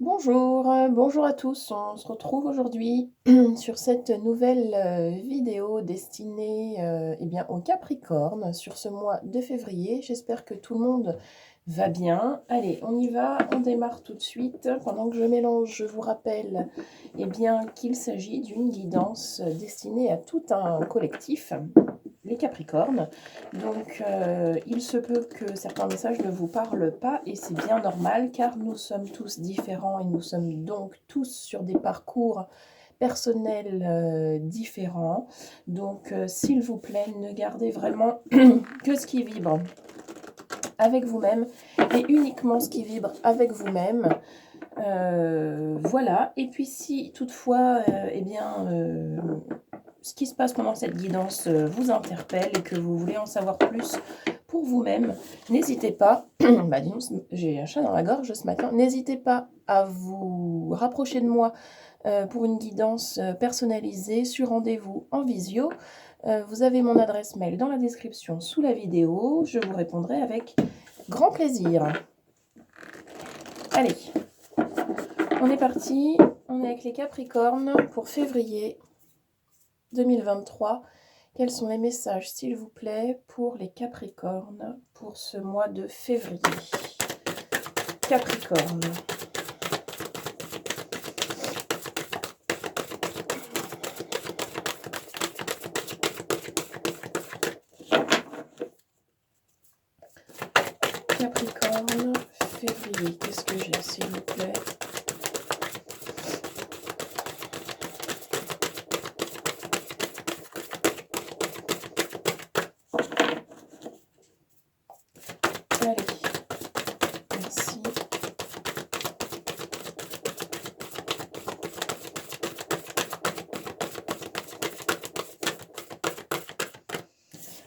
Bonjour, bonjour à tous. On se retrouve aujourd'hui sur cette nouvelle vidéo destinée eh bien, au Capricorne sur ce mois de février. J'espère que tout le monde va bien. Allez, on y va, on démarre tout de suite. Pendant que je mélange, je vous rappelle eh bien, qu'il s'agit d'une guidance destinée à tout un collectif, les Capricornes. Donc, il se peut que certains messages ne vous parlent pas et c'est bien normal car nous sommes tous différents et nous sommes donc tous sur des parcours personnels différents. Donc, s'il vous plaît, ne gardez vraiment que ce qui vibre avec vous-même et uniquement ce qui vibre avec vous-même. Voilà. Et puis si toutefois, eh bien, ce qui se passe pendant cette guidance vous interpelle et que vous voulez en savoir plus pour vous-même, n'hésitez pas, bah dis donc, j'ai un chat dans la gorge ce matin, n'hésitez pas à vous rapprocher de moi pour une guidance personnalisée sur rendez-vous en visio. Vous avez mon adresse mail dans la description sous la vidéo, je vous répondrai avec grand plaisir. Allez, on est parti, on est avec les Capricornes pour février 2023. Quels sont les messages, s'il vous plaît, pour les Capricornes pour ce mois de février? Capricorne. Capricorne, février. Qu'est-ce que j'ai, s'il vous plaît? Allez, merci.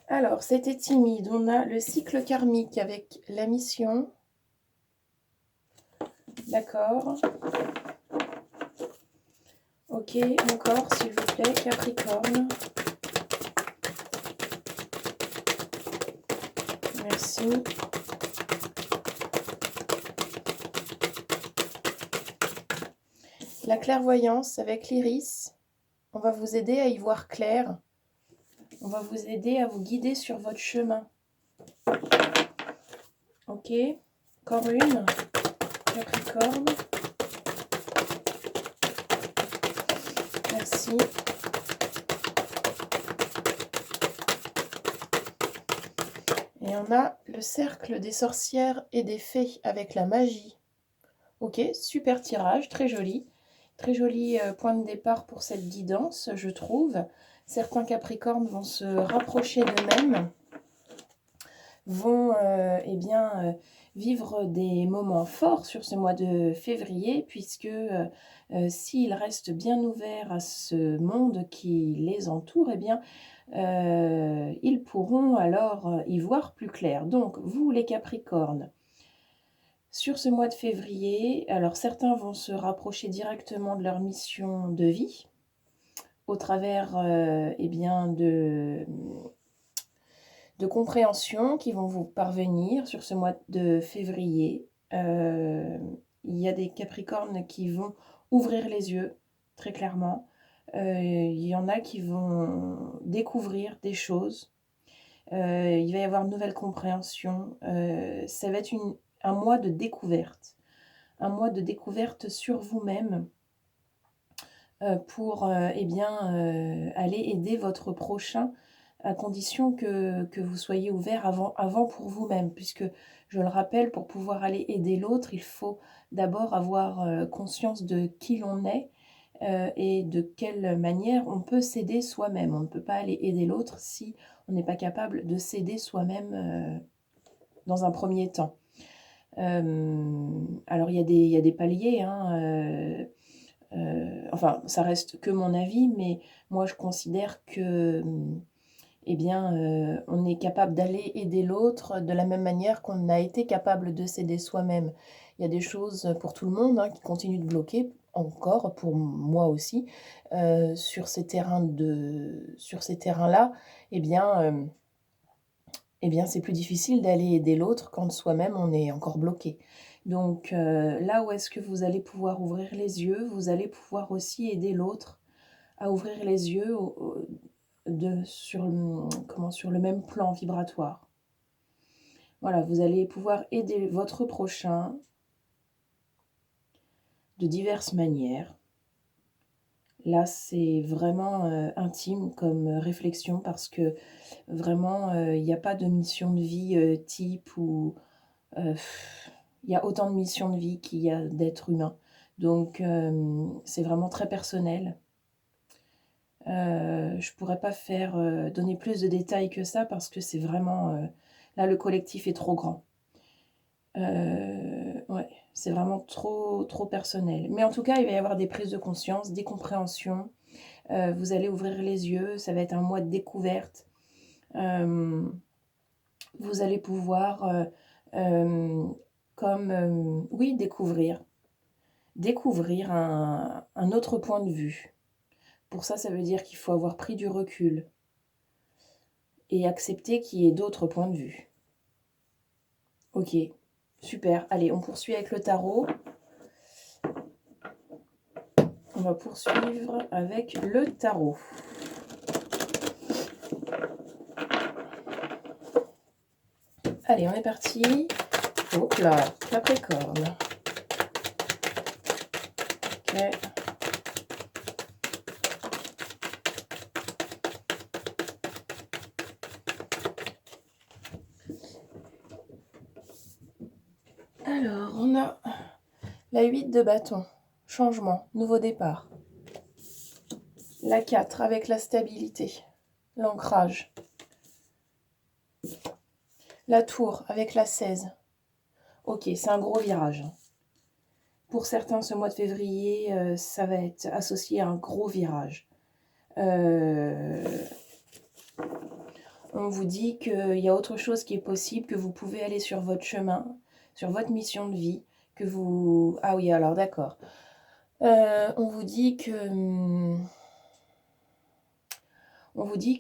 Alors, c'était timide. On a le cycle karmique avec la mission. D'accord. Ok, encore, s'il vous plaît, Capricorne. Merci. La clairvoyance avec l'iris. On va vous aider à y voir clair. On va vous aider à vous guider sur votre chemin. Ok, encore une. Capricorne. Merci. Et on a le cercle des sorcières et des fées avec la magie. Ok, super tirage, très joli. Très joli point de départ pour cette guidance, je trouve. Certains Capricornes vont se rapprocher d'eux-mêmes, vont eh bien, vivre des moments forts sur ce mois de février, puisque s'ils restent bien ouverts à ce monde qui les entoure, eh bien, ils pourront alors y voir plus clair. Donc, vous les Capricornes, sur ce mois de février, alors certains vont se rapprocher directement de leur mission de vie, au travers eh bien, de compréhension qui vont vous parvenir sur ce mois de février. Il y a des Capricornes qui vont ouvrir les yeux, très clairement. Il y en a qui vont découvrir des choses. Il va y avoir une nouvelle compréhension. Ça va être un mois de découverte. Un mois de découverte sur vous-même pour eh bien, aller aider votre prochain à condition que vous soyez ouvert avant pour vous-même, puisque, je le rappelle, pour pouvoir aller aider l'autre, il faut d'abord avoir conscience de qui l'on est et de quelle manière on peut s'aider soi-même. On ne peut pas aller aider l'autre si on n'est pas capable de s'aider soi-même dans un premier temps. Alors il y a des paliers, hein, enfin ça reste que mon avis, mais moi je considère que eh bien, on est capable d'aller aider l'autre de la même manière qu'on a été capable de s'aider soi-même. Il y a des choses pour tout le monde hein, qui continuent de bloquer, encore pour moi aussi, sur ces terrains-là, eh bien, c'est plus difficile d'aller aider l'autre quand soi-même on est encore bloqué. Donc là où est-ce que vous allez pouvoir ouvrir les yeux, vous allez pouvoir aussi aider l'autre à ouvrir les yeux sur le même plan vibratoire. Voilà, vous allez pouvoir aider votre prochain de diverses manières. Là, c'est vraiment intime comme réflexion parce que vraiment, il n'y a pas de mission de vie type ou il y a autant de missions de vie qu'il y a d'êtres humains. Donc, c'est vraiment très personnel. Je ne pourrais pas donner plus de détails que ça parce que c'est vraiment... là, le collectif est trop grand. Ouais, c'est vraiment trop, trop personnel. Mais en tout cas, il va y avoir des prises de conscience, des compréhensions. Vous allez ouvrir les yeux, ça va être un mois de découverte. Vous allez pouvoir, oui, découvrir un autre point de vue. Pour ça, ça veut dire qu'il faut avoir pris du recul et accepter qu'il y ait d'autres points de vue. Ok, super. Allez, on poursuit avec le tarot. On va poursuivre avec le tarot. Allez, on est parti. Hop là, Capricorne. Ok. Alors, on a la 8 de bâton, changement, nouveau départ. La 4 avec la stabilité, l'ancrage. La tour avec la 16. Ok, c'est un gros virage. Pour certains, ce mois de février, ça va être associé à un gros virage. On vous dit qu'il y a autre chose qui est possible, que vous pouvez aller sur votre chemin, sur votre mission de vie, que vous... Ah oui, alors d'accord. On vous dit que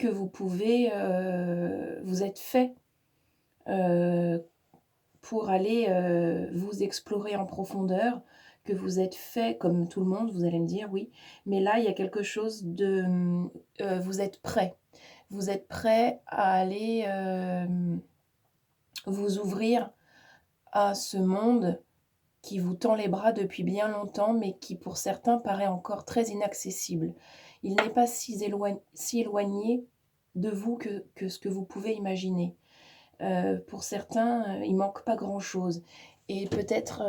vous pouvez... vous êtes fait pour aller vous explorer en profondeur, que vous êtes fait comme tout le monde, vous allez me dire, oui. Mais là, il y a quelque chose de... vous êtes prêt. Vous êtes prêt à aller vous ouvrir à ce monde qui vous tend les bras depuis bien longtemps, mais qui pour certains paraît encore très inaccessible. Il n'est pas si éloigné de vous que ce que vous pouvez imaginer. Pour certains, il manque pas grand-chose. Et peut-être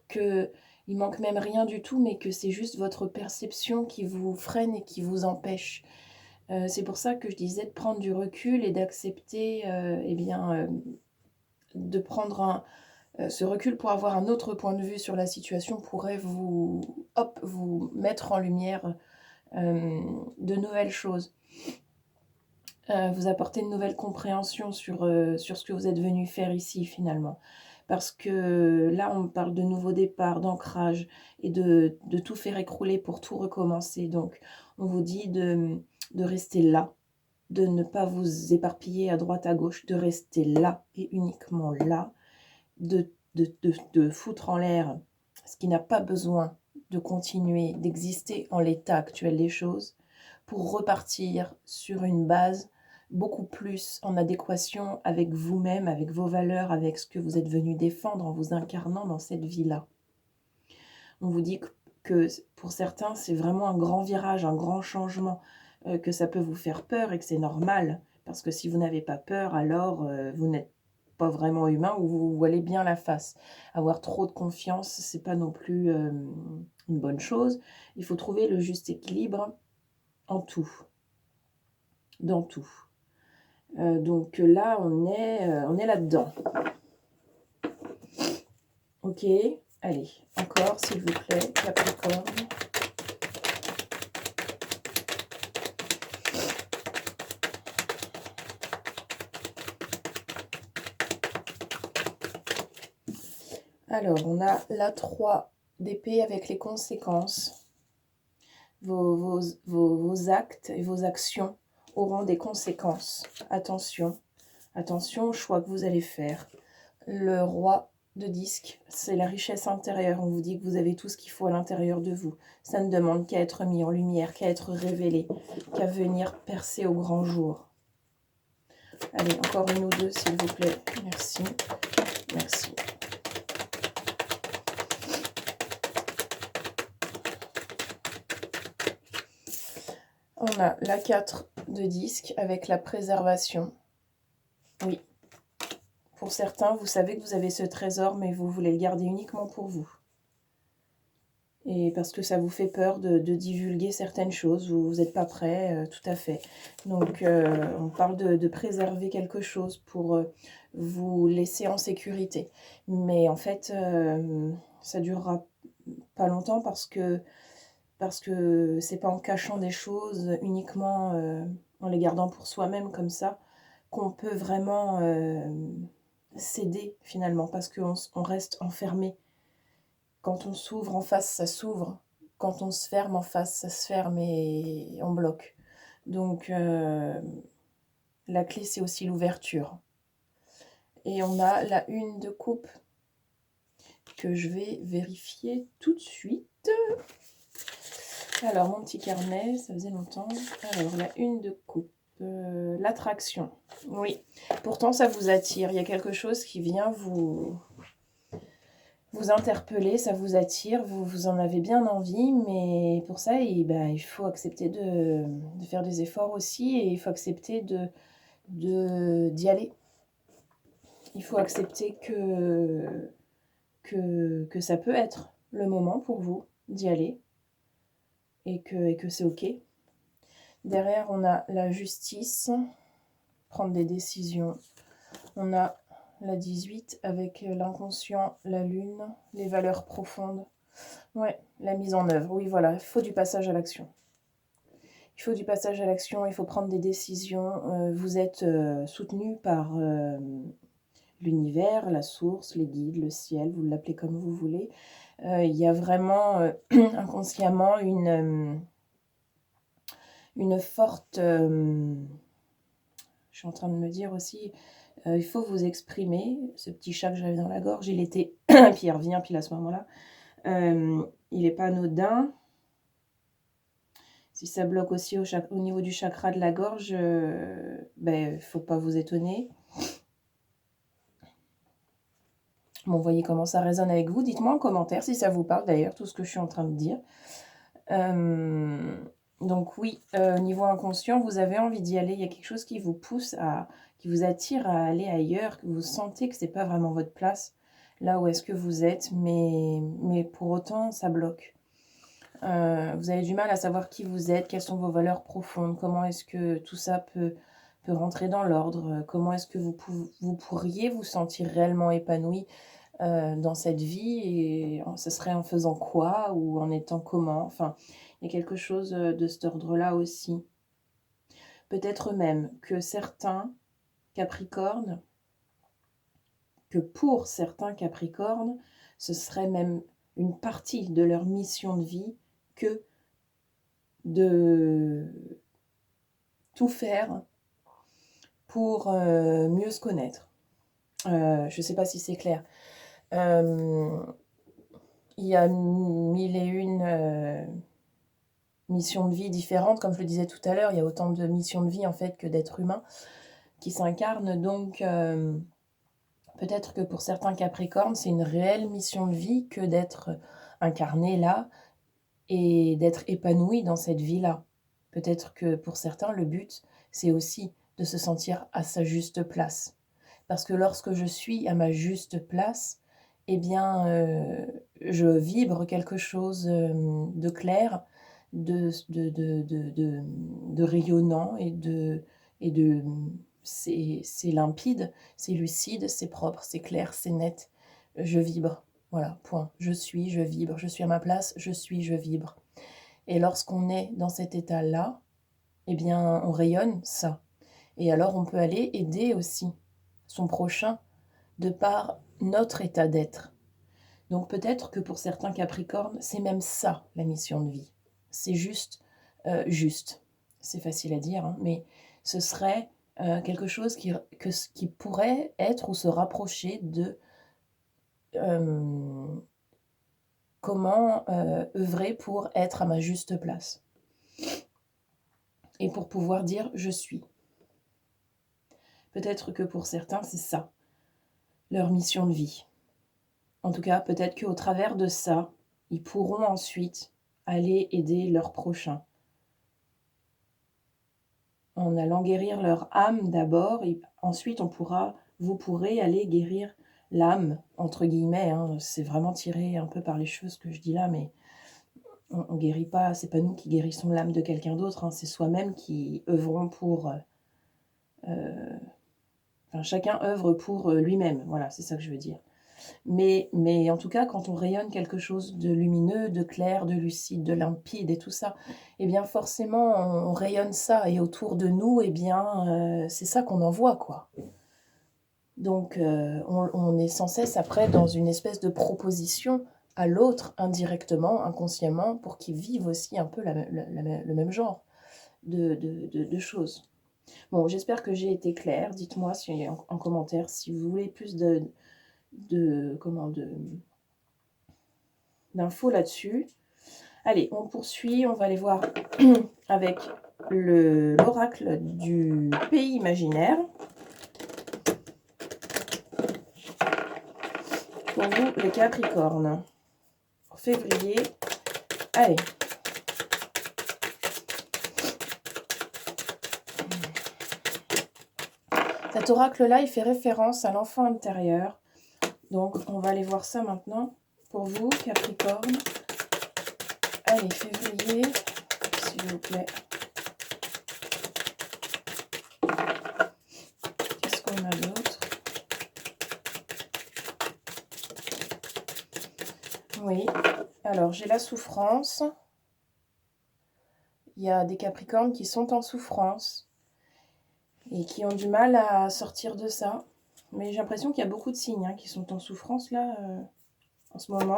qu'il manque même rien du tout, mais que c'est juste votre perception qui vous freine et qui vous empêche. C'est pour ça que je disais de prendre du recul et d'accepter, de prendre ce recul pour avoir un autre point de vue sur la situation pourrait vous mettre en lumière de nouvelles choses. Vous apporter une nouvelle compréhension sur ce que vous êtes venu faire ici finalement. Parce que là, on parle de nouveau départ, d'ancrage et de tout faire écrouler pour tout recommencer. Donc, on vous dit de rester là, de ne pas vous éparpiller à droite, à gauche, de rester là et uniquement là, de foutre en l'air ce qui n'a pas besoin de continuer d'exister en l'état actuel des choses pour repartir sur une base beaucoup plus en adéquation avec vous-même, avec vos valeurs, avec ce que vous êtes venu défendre en vous incarnant dans cette vie-là. On vous dit que pour certains, c'est vraiment un grand virage, un grand changement, que ça peut vous faire peur et que c'est normal. Parce que si vous n'avez pas peur, alors vous n'êtes pas vraiment humain ou vous voilez bien la face. Avoir trop de confiance, c'est pas non plus une bonne chose. Il faut trouver le juste équilibre en tout, dans tout. Donc là, on est là-dedans. Ok, allez, encore s'il vous plaît, Capricorne. Alors, on a la 3 d'épée avec les conséquences. Vos actes et vos actions auront des conséquences. Attention, attention aux choix que vous allez faire. le roi de disque, c'est la richesse intérieure. On vous dit que vous avez tout ce qu'il faut à l'intérieur de vous. Ça ne demande qu'à être mis en lumière, qu'à être révélé, qu'à venir percer au grand jour. Allez, encore une ou deux, s'il vous plaît. Merci. Merci. On a la 4 de disque avec la préservation. Oui. Pour certains, vous savez que vous avez ce trésor, mais vous voulez le garder uniquement pour vous. Et parce que ça vous fait peur de divulguer certaines choses, vous n'êtes pas prêt, tout à fait. Donc, on parle de préserver quelque chose pour vous laisser en sécurité. Mais en fait, ça durera pas longtemps parce que c'est pas en cachant des choses, uniquement en les gardant pour soi-même comme ça, qu'on peut vraiment céder finalement, parce qu'on reste enfermé. Quand on s'ouvre en face, ça s'ouvre. Quand on se ferme en face, ça se ferme et on bloque. Donc, la clé, c'est aussi l'ouverture. Et on a la une de coupe que je vais vérifier tout de suite. Alors, mon petit carnet, ça faisait longtemps. Alors, la une de coupe, l'attraction. Oui, pourtant, ça vous attire. Il y a quelque chose qui vient vous interpeller, ça vous attire, vous en avez bien envie, mais pour ça, il faut accepter de faire des efforts aussi, et il faut accepter d'y aller. Il faut accepter que ça peut être le moment pour vous d'y aller, et que c'est OK. Derrière, on a la justice, prendre des décisions. On a la 18 avec l'inconscient, la lune, les valeurs profondes. Ouais, la mise en œuvre. Oui, voilà, il faut du passage à l'action. Il faut du passage à l'action, il faut prendre des décisions. Vous êtes soutenu par l'univers, la source, les guides, le ciel, vous l'appelez comme vous voulez. Il y a vraiment inconsciemment une forte... je suis en train de me dire aussi, il faut vous exprimer. Ce petit chat que j'avais dans la gorge, il était... puis il revient pile à ce moment-là. Il n'est pas anodin. Si ça bloque aussi au niveau du chakra de la gorge, faut pas vous étonner. Bon, vous voyez comment ça résonne avec vous. Dites-moi en commentaire si ça vous parle d'ailleurs, tout ce que je suis en train de dire. Donc oui, niveau inconscient, vous avez envie d'y aller. Il y a quelque chose qui vous pousse qui vous attire à aller ailleurs, que vous sentez que c'est pas vraiment votre place, là où est-ce que vous êtes, mais pour autant, ça bloque. Vous avez du mal à savoir qui vous êtes, quelles sont vos valeurs profondes, comment est-ce que tout ça peut rentrer dans l'ordre, comment est-ce que vous pourriez vous sentir réellement épanoui dans cette vie, et ce serait en faisant quoi ou en étant comment. Enfin, il y a quelque chose de cet ordre-là aussi. Peut-être même que certains Capricornes, pour certains Capricornes, ce serait même une partie de leur mission de vie que de tout faire pour mieux se connaître. Je ne sais pas si c'est clair. Il y a 1001 missions de vie différentes, comme je le disais tout à l'heure. Il y a autant de missions de vie en fait que d'êtres humains qui s'incarnent. Donc peut-être que pour certains Capricornes, c'est une réelle mission de vie que d'être incarné là et d'être épanoui dans cette vie-là. Peut-être que pour certains, le but, c'est aussi de se sentir à sa juste place. Parce que lorsque je suis à ma juste place, eh bien, je vibre quelque chose de clair, de rayonnant, c'est limpide, c'est lucide, c'est propre, c'est clair, c'est net. Je vibre. Voilà, point. Je suis, je vibre. Je suis à ma place, je suis, je vibre. Et lorsqu'on est dans cet état-là, eh bien, on rayonne ça. Et alors, on peut aller aider aussi son prochain de par notre état d'être. Donc, peut-être que pour certains Capricornes, c'est même ça, la mission de vie. C'est juste. C'est facile à dire, hein, mais ce serait quelque chose qui pourrait être ou se rapprocher de comment œuvrer pour être à ma juste place et pour pouvoir dire je suis. Peut-être que pour certains, c'est ça, leur mission de vie. En tout cas, peut-être qu'au travers de ça, ils pourront ensuite aller aider leurs prochains. En allant guérir leur âme d'abord, et ensuite vous pourrez aller guérir l'âme, entre guillemets. C'est vraiment tiré un peu par les cheveux ce que je dis là, mais on guérit pas, c'est pas nous qui guérissons l'âme de quelqu'un d'autre, c'est soi-même qui œuvrons pour... chacun œuvre pour lui-même, voilà, c'est ça que je veux dire. Mais en tout cas, quand on rayonne quelque chose de lumineux, de clair, de lucide, de limpide et tout ça, eh bien forcément, on rayonne ça. Et autour de nous, eh bien, c'est ça qu'on envoie, quoi. Donc, on est sans cesse après dans une espèce de proposition à l'autre, indirectement, inconsciemment, pour qu'il vive aussi un peu le même genre de choses. Bon, j'espère que j'ai été claire. Dites-moi en commentaire si vous voulez plus d'infos là-dessus. Allez, on poursuit, on va aller voir avec l'oracle du pays imaginaire. Pour vous, les Capricornes. Pour février. Allez. Cet oracle-là, il fait référence à l'enfant intérieur. Donc, on va aller voir ça maintenant. Pour vous, Capricorne. Allez, février, s'il vous plaît. Qu'est-ce qu'on a d'autre? Oui, alors j'ai la souffrance. Il y a des Capricornes qui sont en souffrance et qui ont du mal à sortir de ça. Mais j'ai l'impression qu'il y a beaucoup de signes qui sont en souffrance là, en ce moment.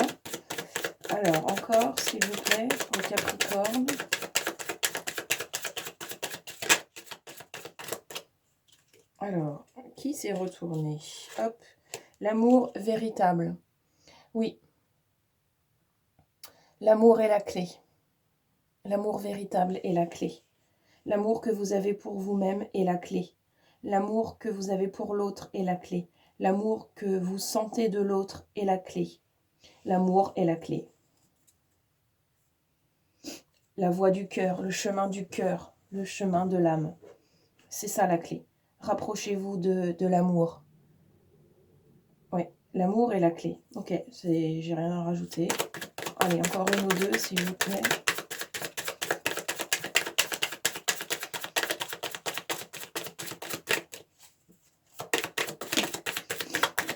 Alors, encore, s'il vous plaît, pour le Capricorne. Alors, qui s'est retourné? Hop, l'amour véritable. Oui, l'amour est la clé. L'amour véritable est la clé. L'amour que vous avez pour vous-même est la clé. L'amour que vous avez pour l'autre est la clé. L'amour que vous sentez de l'autre est la clé. L'amour est la clé. La voie du cœur, le chemin du cœur, le chemin de l'âme. C'est ça la clé. Rapprochez-vous de l'amour. Oui, l'amour est la clé. Ok, j'ai rien à rajouter. Allez, encore une ou deux, s'il vous plaît.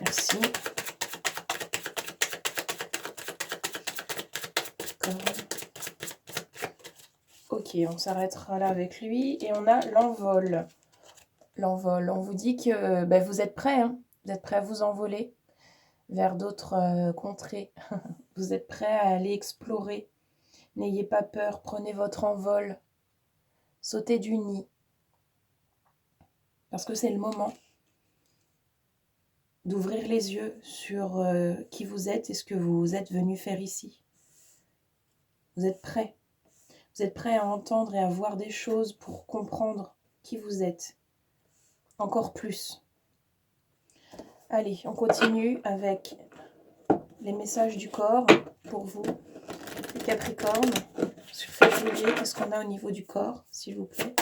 Merci. Ok, on s'arrêtera là avec lui. Et on a l'envol. L'envol, on vous dit que vous êtes prêts. Vous êtes prêts à vous envoler vers d'autres contrées. Vous êtes prêts à aller explorer. N'ayez pas peur, prenez votre envol. Sautez du nid. Parce que c'est le moment d'ouvrir les yeux sur qui vous êtes et ce que vous êtes venu faire ici. Vous êtes prêts. Vous êtes prêts à entendre et à voir des choses pour comprendre qui vous êtes. Encore plus. Allez, on continue avec les messages du corps pour vous, les Capricornes. Sur février, qu'est-ce qu'on a au niveau du corps, s'il vous plaît?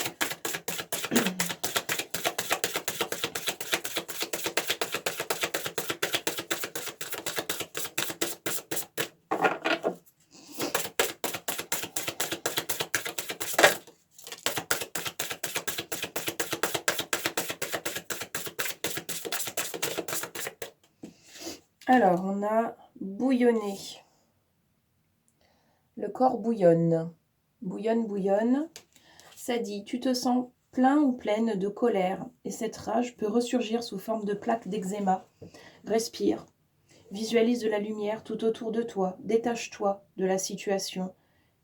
Alors, on a bouillonné. Le corps bouillonne. Bouillonne, bouillonne. Ça dit, tu te sens plein ou pleine de colère et cette rage peut ressurgir sous forme de plaques d'eczéma. Respire. Visualise de la lumière tout autour de toi. Détache-toi de la situation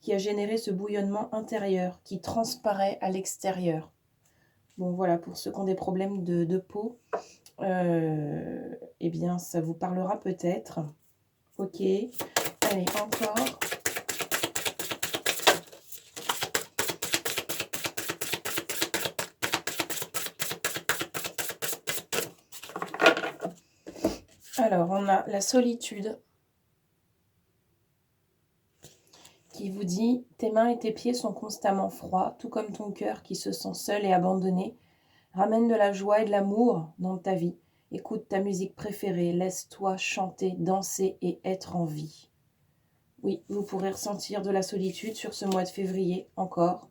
qui a généré ce bouillonnement intérieur qui transparaît à l'extérieur. Bon, voilà, pour ceux qui ont des problèmes de peau, eh bien, ça vous parlera peut-être. Ok, allez, encore. Alors, on a la solitude qui vous dit « Tes mains et tes pieds sont constamment froids, tout comme ton cœur qui se sent seul et abandonné. Ramène de la joie et de l'amour dans ta vie. Écoute ta musique préférée, laisse-toi chanter, danser et être en vie. » Oui, vous pourrez ressentir de la solitude sur ce mois de février encore,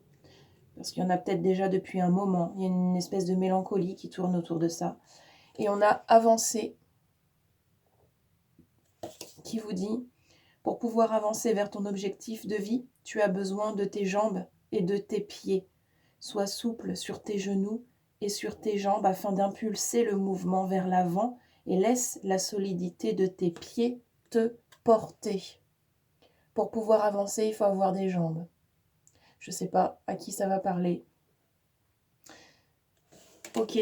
parce qu'il y en a peut-être déjà depuis un moment. Il y a une espèce de mélancolie qui tourne autour de ça. Et on a avancé, qui vous dit « Pour pouvoir avancer vers ton objectif de vie, tu as besoin de tes jambes et de tes pieds. Sois souple sur tes genoux et sur tes jambes afin d'impulser le mouvement vers l'avant et laisse la solidité de tes pieds te porter. » Pour pouvoir avancer, il faut avoir des jambes. Je ne sais pas à qui ça va parler. Ok,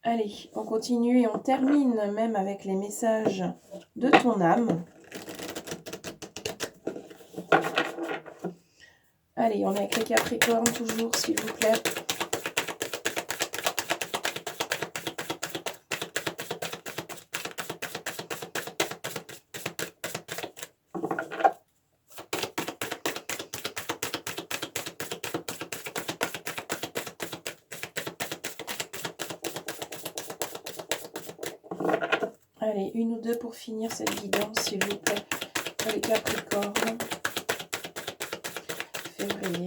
allez, on continue et on termine même avec les messages de ton âme. Allez, on est avec les Capricornes toujours, s'il vous plaît. Allez, une ou deux pour finir cette guidance, s'il vous plaît, pour les Capricornes. Février.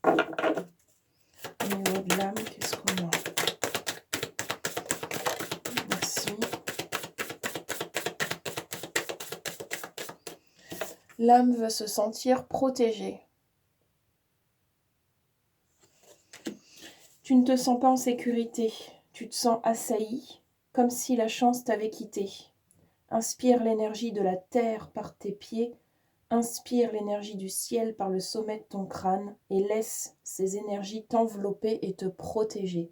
Au niveau de l'âme, qu'est-ce qu'on a? Merci. L'âme veut se sentir protégée. Tu ne te sens pas en sécurité. Tu te sens assailli, comme si la chance t'avait quitté. Inspire l'énergie de la terre par tes pieds. Inspire l'énergie du ciel par le sommet de ton crâne et laisse ces énergies t'envelopper et te protéger.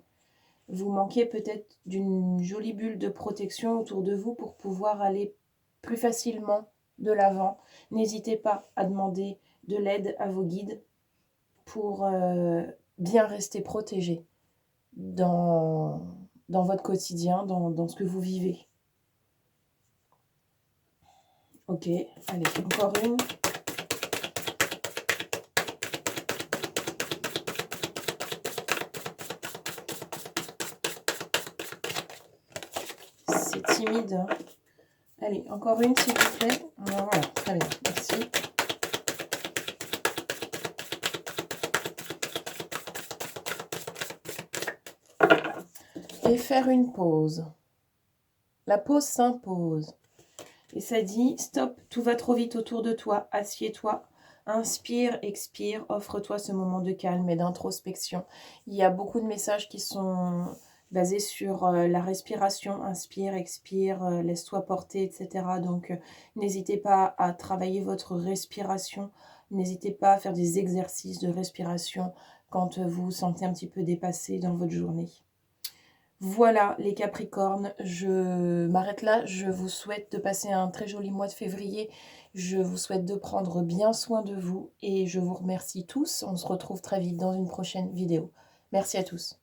Vous manquez peut-être d'une jolie bulle de protection autour de vous pour pouvoir aller plus facilement de l'avant. N'hésitez pas à demander de l'aide à vos guides pour bien rester protégé dans votre quotidien, dans ce que vous vivez. Ok, allez, encore une. C'est timide. Hein. Allez, encore une, s'il vous plaît. Voilà, très bien, merci. Et faire une pause. La pause s'impose. Et ça dit, stop, tout va trop vite autour de toi, assieds-toi, inspire, expire, offre-toi ce moment de calme et d'introspection. Il y a beaucoup de messages qui sont basés sur la respiration, inspire, expire, laisse-toi porter, etc. Donc, n'hésitez pas à travailler votre respiration, n'hésitez pas à faire des exercices de respiration quand vous vous sentez un petit peu dépassé dans votre journée. Voilà les Capricornes, je m'arrête là. Je vous souhaite de passer un très joli mois de février. Je vous souhaite de prendre bien soin de vous et je vous remercie tous. On se retrouve très vite dans une prochaine vidéo. Merci à tous.